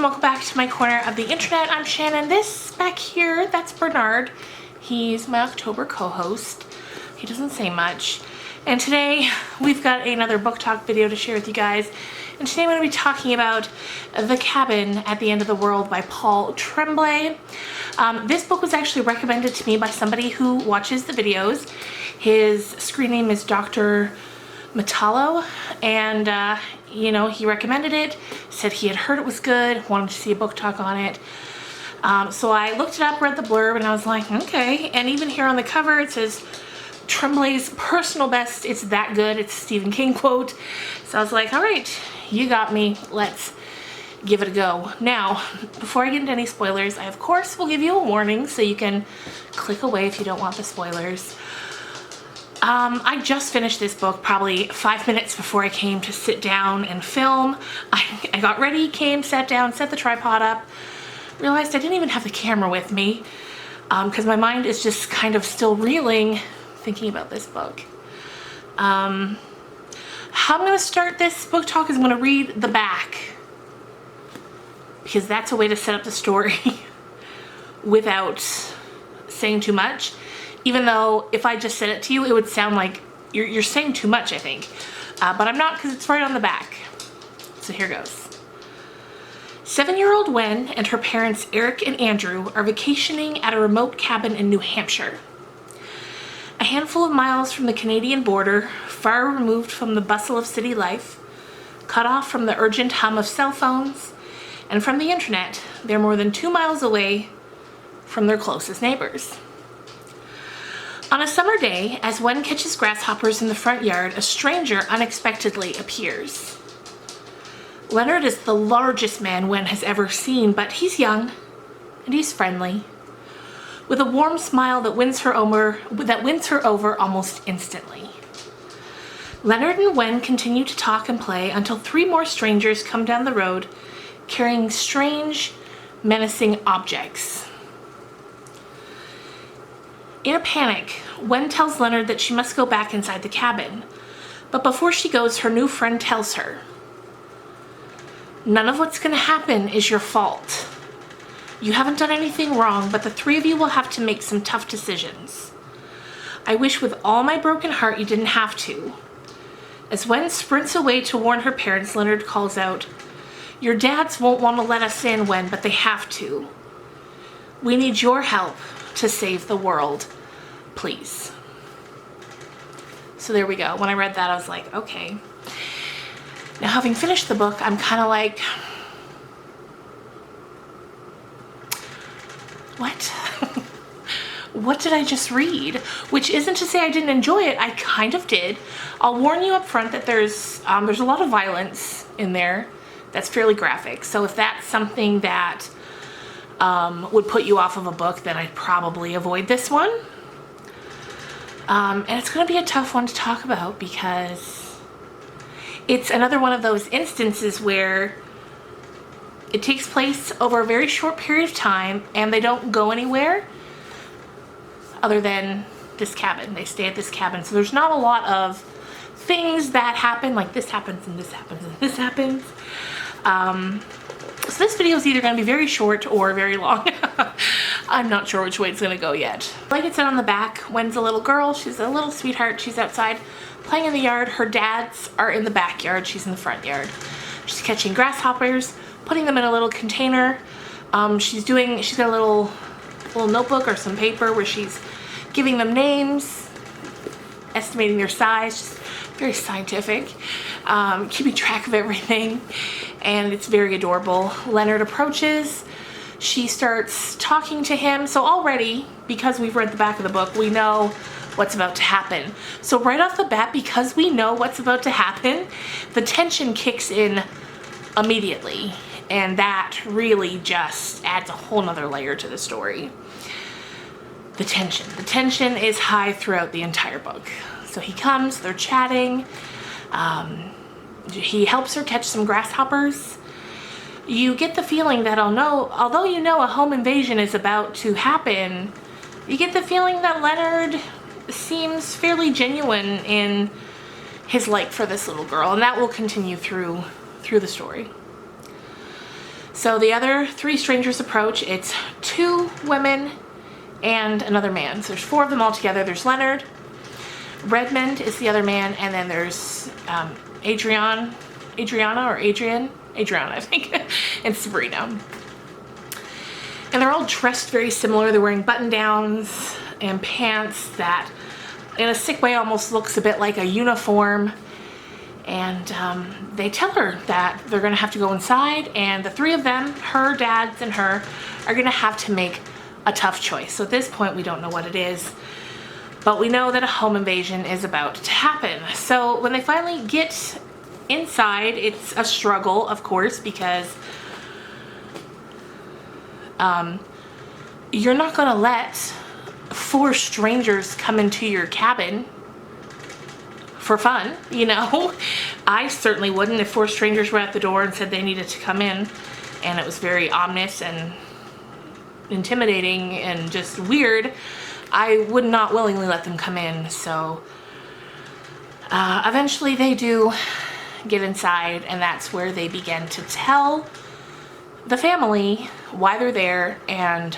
welcome back to my corner of the internet. I'm Shannon. This back here, that's Bernard. He's my October co-host. He doesn't say much. And today we've got another book talk video to share with you guys. And today I'm going to be talking about The Cabin at the End of the World by Paul Tremblay. This book was actually recommended to me by somebody who watches the videos. His screen name is Dr. Metallo, and you know, he recommended it, said he had heard it was good, wanted to see a book talk on it. So I looked it up, read the blurb, and I was like, okay. And even here on the cover it says Tremblay's personal best, it's that good. It's a Stephen King quote. So I was like, all right, you got me, let's give it a go. Now, before I get into any spoilers, I of course will give you a warning so you can click away if you don't want the spoilers. I just finished this book probably 5 minutes before I came to sit down and film. I got ready, came, sat down, set the tripod up, realized I didn't even have the camera with me because my mind is just kind of still reeling thinking about this book. How I'm going to start this book talk is I'm going to read the back because that's a way to set up the story without saying too much. Even though if I just said it to you, it would sound like you're saying too much, I think. But I'm not, because it's right on the back. So here goes. 7-year-old Wen and her parents Eric and Andrew are vacationing at a remote cabin in New Hampshire. A handful of miles from the Canadian border, far removed from the bustle of city life, cut off from the urgent hum of cell phones, and from the internet, they're more than 2 miles away from their closest neighbors. On a summer day, as Wen catches grasshoppers in the front yard, a stranger unexpectedly appears. Leonard is the largest man Wen has ever seen, but he's young and he's friendly, with a warm smile that wins her over almost instantly. Leonard and Wen continue to talk and play until 3 more strangers come down the road carrying strange, menacing objects. In a panic, Wen tells Leonard that she must go back inside the cabin, but before she goes, her new friend tells her, "None of what's going to happen is your fault. You haven't done anything wrong, but the 3 of you will have to make some tough decisions. I wish with all my broken heart you didn't have to." As Wen sprints away to warn her parents, Leonard calls out, "Your dads won't want to let us in, Wen, but they have to. We need your help to save the world, please." So there we go. When I read that, I was like, okay. Now, having finished the book, I'm kind of like, what? What did I just read? Which isn't to say I didn't enjoy it. I kind of did. I'll warn you up front that there's a lot of violence in there that's fairly graphic. So if that's something that would put you off of a book, then I'd probably avoid this one. And it's going to be a tough one to talk about because it's another one of those instances where it takes place over a very short period of time and they don't go anywhere other than this cabin. They stay at this cabin. So there's not a lot of things that happen, like this happens and this happens and this happens. So this video is either going to be very short or very long. I'm not sure which way it's going to go yet. Like it said on the back, Wen's a little girl. She's a little sweetheart. She's outside playing in the yard. Her dads are in the backyard. She's in the front yard. She's catching grasshoppers, putting them in a little container. She's got a little notebook or some paper where she's giving them names, estimating their size, just very scientific, keeping track of everything, and it's very adorable. Leonard approaches, she starts talking to him, so already, because we've read the back of the book, we know what's about to happen. So right off the bat, because we know what's about to happen, the tension kicks in immediately, and that really just adds a whole nother layer to the story. The tension is high throughout the entire book. So he comes, they're chatting, he helps her catch some grasshoppers. You get the feeling that although you know a home invasion is about to happen, you get the feeling that Leonard seems fairly genuine in his like for this little girl, and that will continue through the story. So the other 3 strangers approach. It's 2 women and another man. So there's 4 of them all together. There's Leonard, Redmond is the other man, and then there's Adriana, I think, and Sabrina. And they're all dressed very similar. They're wearing button-downs and pants that, in a sick way, almost looks a bit like a uniform. And they tell her that they're gonna have to go inside, and the 3 of them, her, dads, and her, are gonna have to make a tough choice. So at this point, we don't know what it is, but we know that a home invasion is about to happen. So when they finally get inside, it's a struggle, of course, because you're not gonna let 4 strangers come into your cabin for fun, you know? I certainly wouldn't. If 4 strangers were at the door and said they needed to come in, and it was very ominous and intimidating and just weird, I would not willingly let them come in. So eventually they do get inside, and that's where they begin to tell the family why they're there and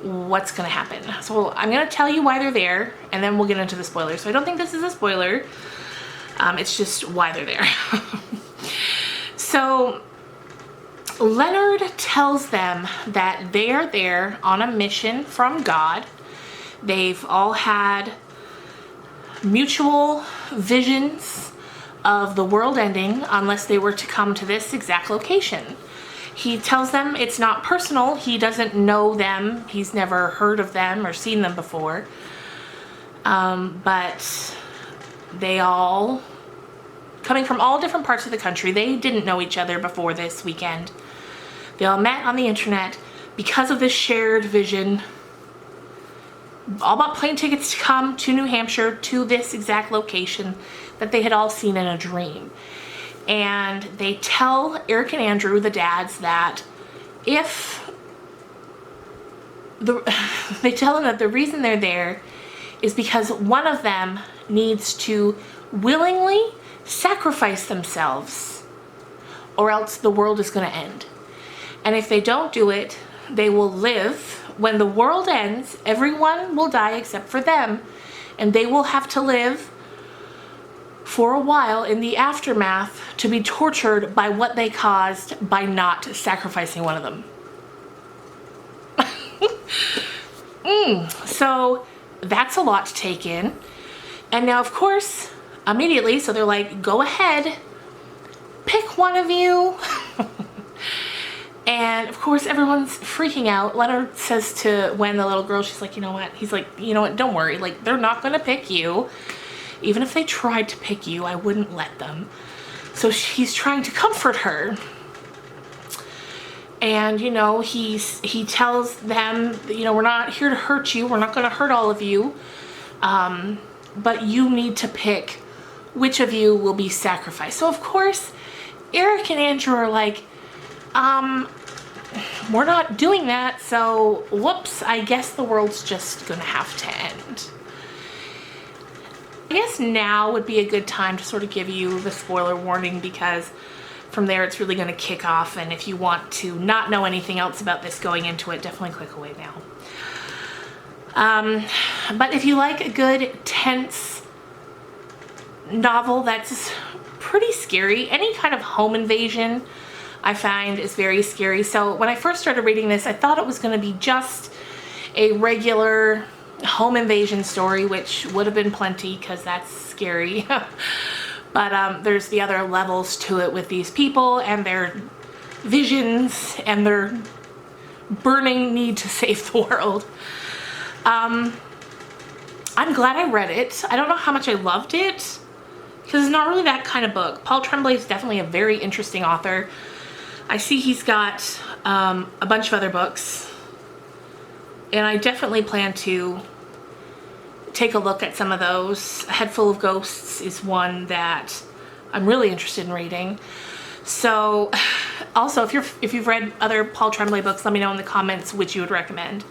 what's gonna happen. So I'm gonna tell you why they're there, and then we'll get into the spoilers. So I don't think this is a spoiler. It's just why they're there. So Leonard tells them that they are there on a mission from God. They've all had mutual visions of the world ending unless they were to come to this exact location. He tells them it's not personal. He doesn't know them. He's never heard of them or seen them before. But they all, coming from all different parts of the country, they didn't know each other before this weekend. They all met on the internet because of this shared vision. All bought plane tickets to come to New Hampshire, to this exact location that they had all seen in a dream. And they tell Eric and Andrew, the dads, that they tell them that the reason they're there is because one of them needs to willingly sacrifice themselves, or else the world is going to end. And if they don't do it, they will live. When the world ends, everyone will die except for them, and they will have to live for a while in the aftermath to be tortured by what they caused by not sacrificing one of them. So that's a lot to take in. And now, of course, immediately, so they're like, go ahead, pick one of you. And of course, everyone's freaking out. Leonard says to Wen, the little girl, she's like, you know what? He's like, you know what? Don't worry. Like, they're not going to pick you. Even if they tried to pick you, I wouldn't let them. So he's trying to comfort her. And, you know, he tells them, you know, we're not here to hurt you. We're not going to hurt all of you. But you need to pick which of you will be sacrificed. So, of course, Eric and Andrew are like, we're not doing that. So, whoops, I guess the world's just going to have to end. I guess now would be a good time to sort of give you the spoiler warning, because from there it's really going to kick off, and if you want to not know anything else about this going into it, definitely click away now. But if you like a good tense novel that's pretty scary, any kind of home invasion I find is very scary. So when I first started reading this, I thought it was going to be just a regular home invasion story, which would have been plenty because that's scary. But there's the other levels to it with these people and their visions and their burning need to save the world. I'm glad I read it. I don't know how much I loved it because it's not really that kind of book. Paul Tremblay is definitely a very interesting author. I see he's got a bunch of other books, and I definitely plan to take a look at some of those. A Head Full of Ghosts is one that I'm really interested in reading. So also, if you've read other Paul Tremblay books, let me know in the comments which you would recommend.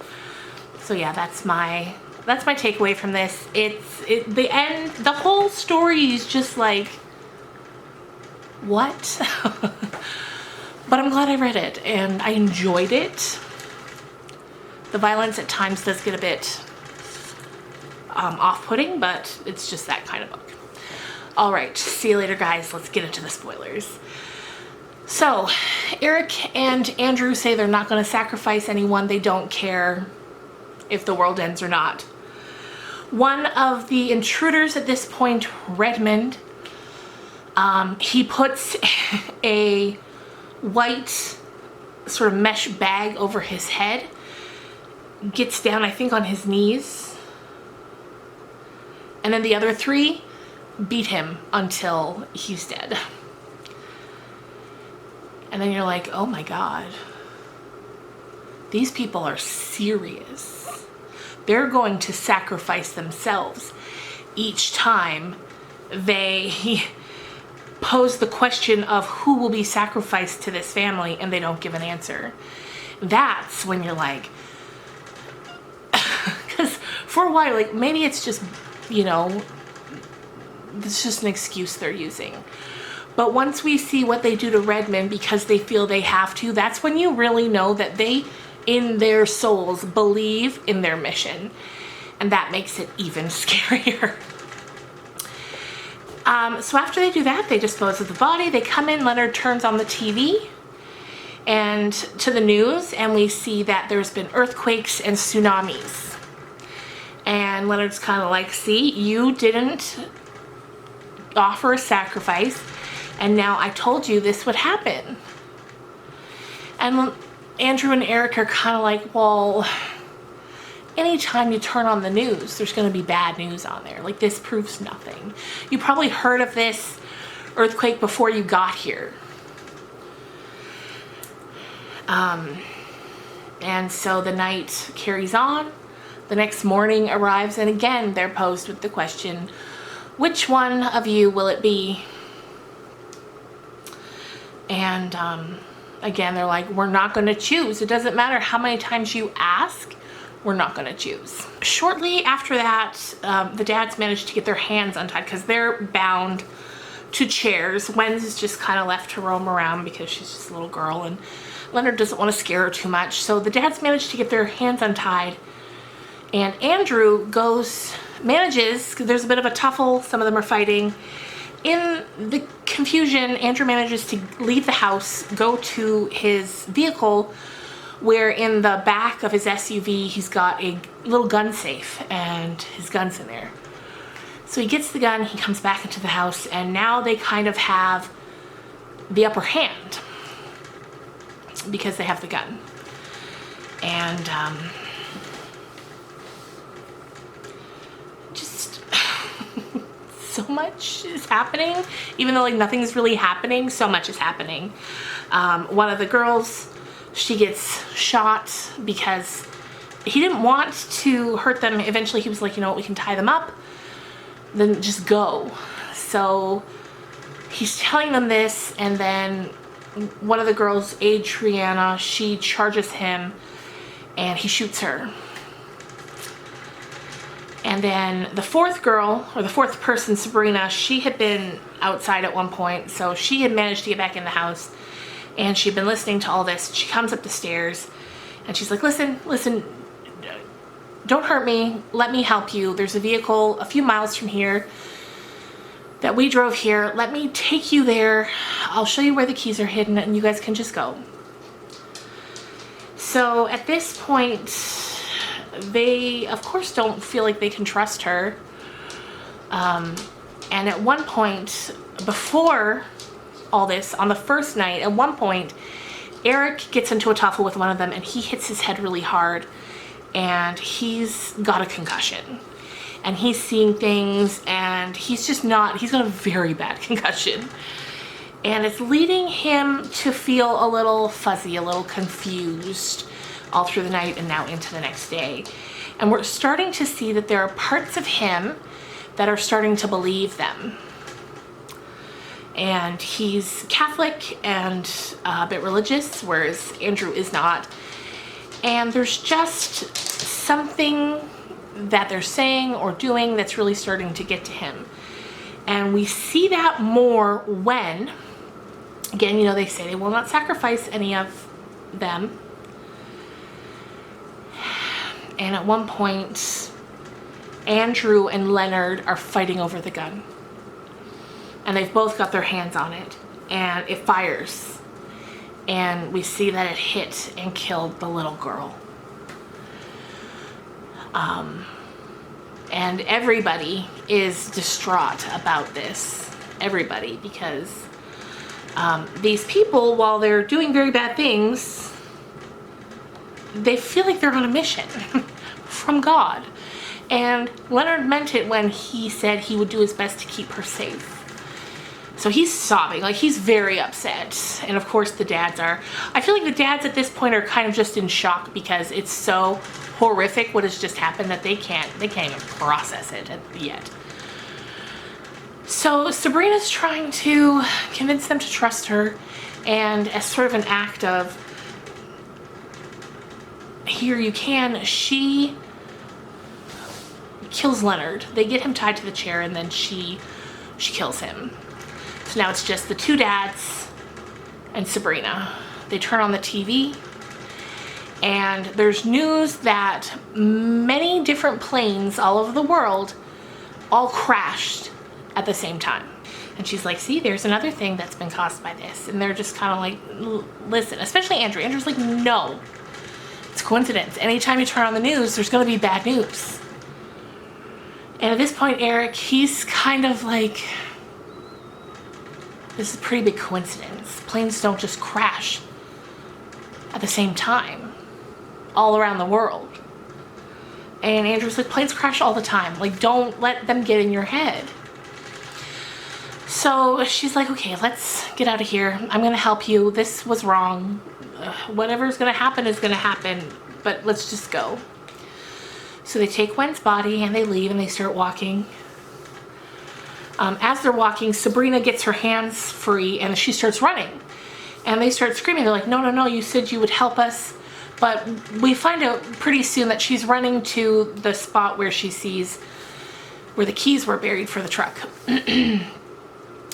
So yeah, that's my takeaway from this. The end, the whole story is just like, what? But I'm glad I read it, and I enjoyed it. The violence at times does get a bit off-putting, but it's just that kind of book. All right, see you later, guys. Let's get into the spoilers. So, Eric and Andrew say they're not going to sacrifice anyone. They don't care if the world ends or not. One of the intruders at this point, Redmond, he puts a white sort of mesh bag over his head, gets down, I think, on his knees, and then the other three beat him until he's dead. And then you're like, oh my God, these people are serious. They're going to sacrifice themselves each time they pose the question of who will be sacrificed to this family and they don't give an answer. That's when you're like, because for a while, like, maybe it's just, you know, it's just an excuse they're using. But once we see what they do to Redmond because they feel they have to, that's when you really know that they, in their souls, believe in their mission. And that makes it even scarier. So after they do that, they dispose of the body. They come in, Leonard turns on the TV and to the news, and we see that there's been earthquakes and tsunamis. And Leonard's kind of like, see, you didn't offer a sacrifice, and now I told you this would happen. And Andrew and Eric are kind of like, well, anytime you turn on the news, there's going to be bad news on there. Like, this proves nothing. You probably heard of this earthquake before you got here. And so the night carries on. The next morning arrives, and again, they're posed with the question, which one of you will it be? And again, they're like, we're not going to choose. It doesn't matter how many times you ask, we're not going to choose. Shortly after that, the dads manage to get their hands untied because they're bound to chairs. Wen's is just kind of left to roam around because she's just a little girl, and Leonard doesn't want to scare her too much. So the dads manage to get their hands untied, and Andrew manages, because there's a bit of a tuffle, some of them are fighting. In the confusion, Andrew manages to leave the house, go to his vehicle, where in the back of his SUV, he's got a little gun safe, and his gun's in there. So he gets the gun, he comes back into the house, and now they kind of have the upper hand because they have the gun. And just so much is happening. Even though like nothing's really happening, so much is happening. One of the girls, she gets shot because he didn't want to hurt them. Eventually he was like, you know what, we can tie them up, then just go. So he's telling them this, and then one of the girls, Adriana, she charges him and he shoots her. And then the fourth girl, or the fourth person, Sabrina, she had been outside at one point, so she had managed to get back in the house, and she'd been listening to all this. She comes up the stairs and she's like, listen, don't hurt me, let me help you. There's a vehicle a few miles from here that we drove here. Let me take you there. I'll show you where the keys are hidden and you guys can just go. So at this point, they of course don't feel like they can trust her. And at one point, before all this, on the first night, at one point, Eric gets into a tuffle with one of them and he hits his head really hard, and he's got a concussion. And he's seeing things, and he's got a very bad concussion. And it's leading him to feel a little fuzzy, a little confused all through the night and now into the next day. And we're starting to see that there are parts of him that are starting to believe them. And he's Catholic and a bit religious, whereas Andrew is not. And there's just something that they're saying or doing that's really starting to get to him. And we see that more when Again, you know, they say they will not sacrifice any of them. And at one point, Andrew and Leonard are fighting over the gun. And they've both got their hands on it. And it fires. And we see that it hit and killed the little girl. And everybody is distraught about this. Everybody, because these people, while they're doing very bad things, they feel like they're on a mission from God. And Leonard meant it when he said he would do his best to keep her safe. So he's sobbing, like he's very upset. And of course the dads are. I feel like the dads at this point are kind of just in shock because it's so horrific what has just happened that they can't even process it yet. So Sabrina's trying to convince them to trust her, and as sort of an act of here you can, she kills Leonard. They get him tied to the chair and then she kills him. So now it's just the two dads and Sabrina. They turn on the TV and there's news that many different planes all over the world all crashed at the same time. And she's like, see, there's another thing that's been caused by this. And they're just kind of like, listen, especially Andrew. Andrew's like, no, it's coincidence. Anytime you turn on the news, there's going to be bad news. And at this point, Eric, he's kind of like, this is a pretty big coincidence. Planes don't just crash at the same time all around the world. And Andrew's like, planes crash all the time. Like, don't let them get in your head. So she's like, okay, let's get out of here. I'm going to help you. This was wrong. Whatever's going to happen is going to happen. But let's just go. So they take Gwen's body and they leave and they start walking. As they're walking, Sabrina gets her hands free and she starts running. And they start screaming. They're like, no, no, no, you said you would help us. But we find out pretty soon that she's running to the spot where she sees where the keys were buried for the truck.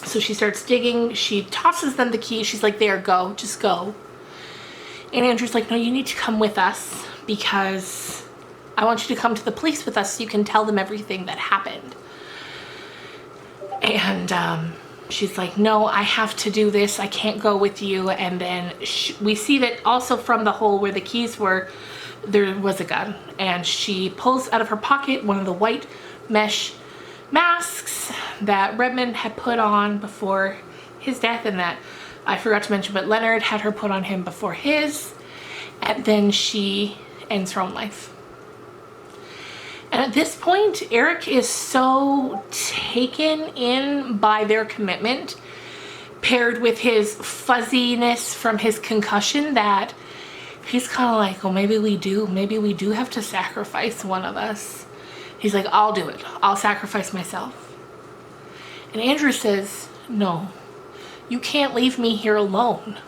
So she starts digging. She tosses them the keys. She's like, there, go, just go. And Andrew's like, no, you need to come with us because I want you to come to the police with us so you can tell them everything that happened. And she's like, no, I have to do this. I can't go with you. And then we see that also from the hole where the keys were, there was a gun. And she pulls out of her pocket one of the white mesh masks that Redmond had put on before his death, and that I forgot to mention, but Leonard had her put on him before his. And then she ends her own life. And at this point, Eric is so taken in by their commitment, paired with his fuzziness from his concussion, that he's kind of like, well, maybe we do have to sacrifice one of us. He's like, I'll do it. I'll sacrifice myself. And Andrew says, no, you can't leave me here alone.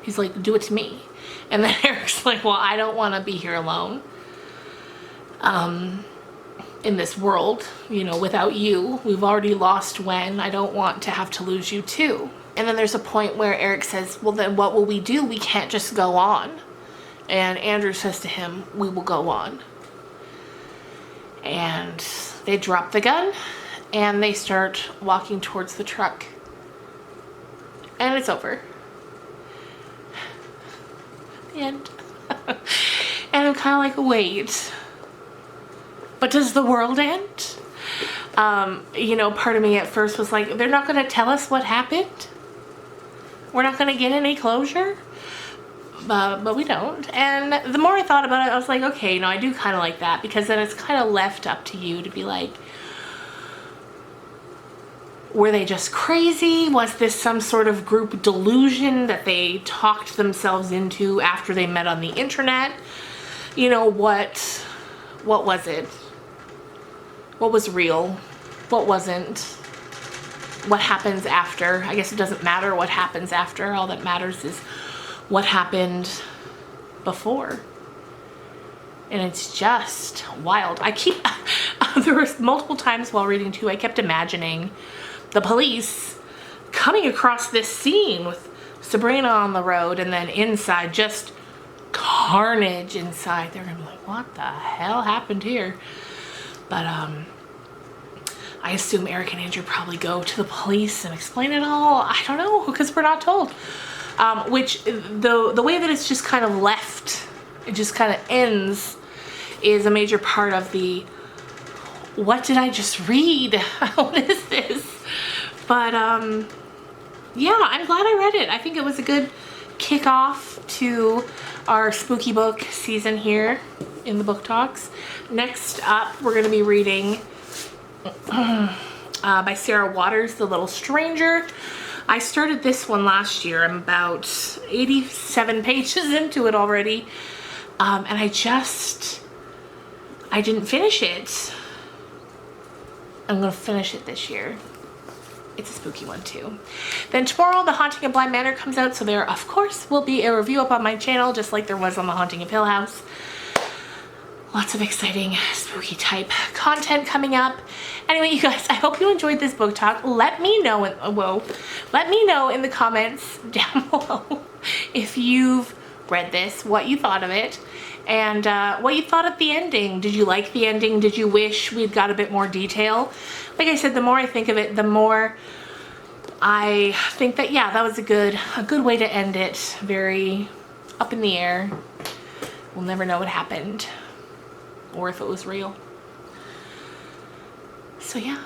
He's like, do it to me. And then Eric's like, well, I don't want to be here alone. In this world, you know, without you. We've already lost Gwen. I don't want to have to lose you too. And then there's a point where Eric says, well, then what will we do? We can't just go on. And Andrew says to him, we will go on. And they drop the gun and they start walking towards the truck. And it's over. The end. And I'm kind of like, wait. But does the world end? You know, part of me at first was like, they're not going to tell us what happened? We're not going to get any closure? But we don't. And the more I thought about it, I was like, okay, no, I do kind of like that, because then it's kind of left up to you to be like, were they just crazy? Was this some sort of group delusion that they talked themselves into after they met on the internet? You know, what was it? What was real? What wasn't? What happens after? I guess it doesn't matter what happens after. All that matters is what happened before. And it's just wild. There was multiple times while reading too, I kept imagining the police coming across this scene with Sabrina on the road and then inside just carnage inside. They're gonna be like, what the hell happened here? But I assume Eric and Andrew probably go to the police and explain it all. I don't know, because we're not told. Which the way that it's just kind of left, it just kind of ends, is a major part of the what did I just read? What is this? But yeah, I'm glad I read it. I think it was a good kickoff to our spooky book season here in the book talks. Next up, we're going to be reading by Sarah Waters, The Little Stranger. I started this one last year. I'm about 87 pages into it already. And I didn't finish it. I'm going to finish it this year. It's a spooky one too. Then tomorrow, The Haunting of Bly Manor comes out, so there, of course, will be a review up on my channel, just like there was on The Haunting of Hill House. Lots of exciting spooky type content coming up. Anyway, you guys, I hope you enjoyed this book talk. Let me know in the comments down below if you've read this, what you thought of it, and what you thought of the ending. Did you like the ending? Did you wish we'd got a bit more detail? Like I said, the more I think of it, the more I think that, yeah, that was a good way to end it. Very up in the air. We'll never know what happened or if it was real. So yeah.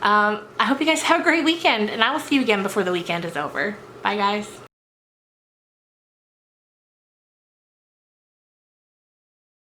I hope you guys have a great weekend, and I will see you again before the weekend is over. Bye, guys.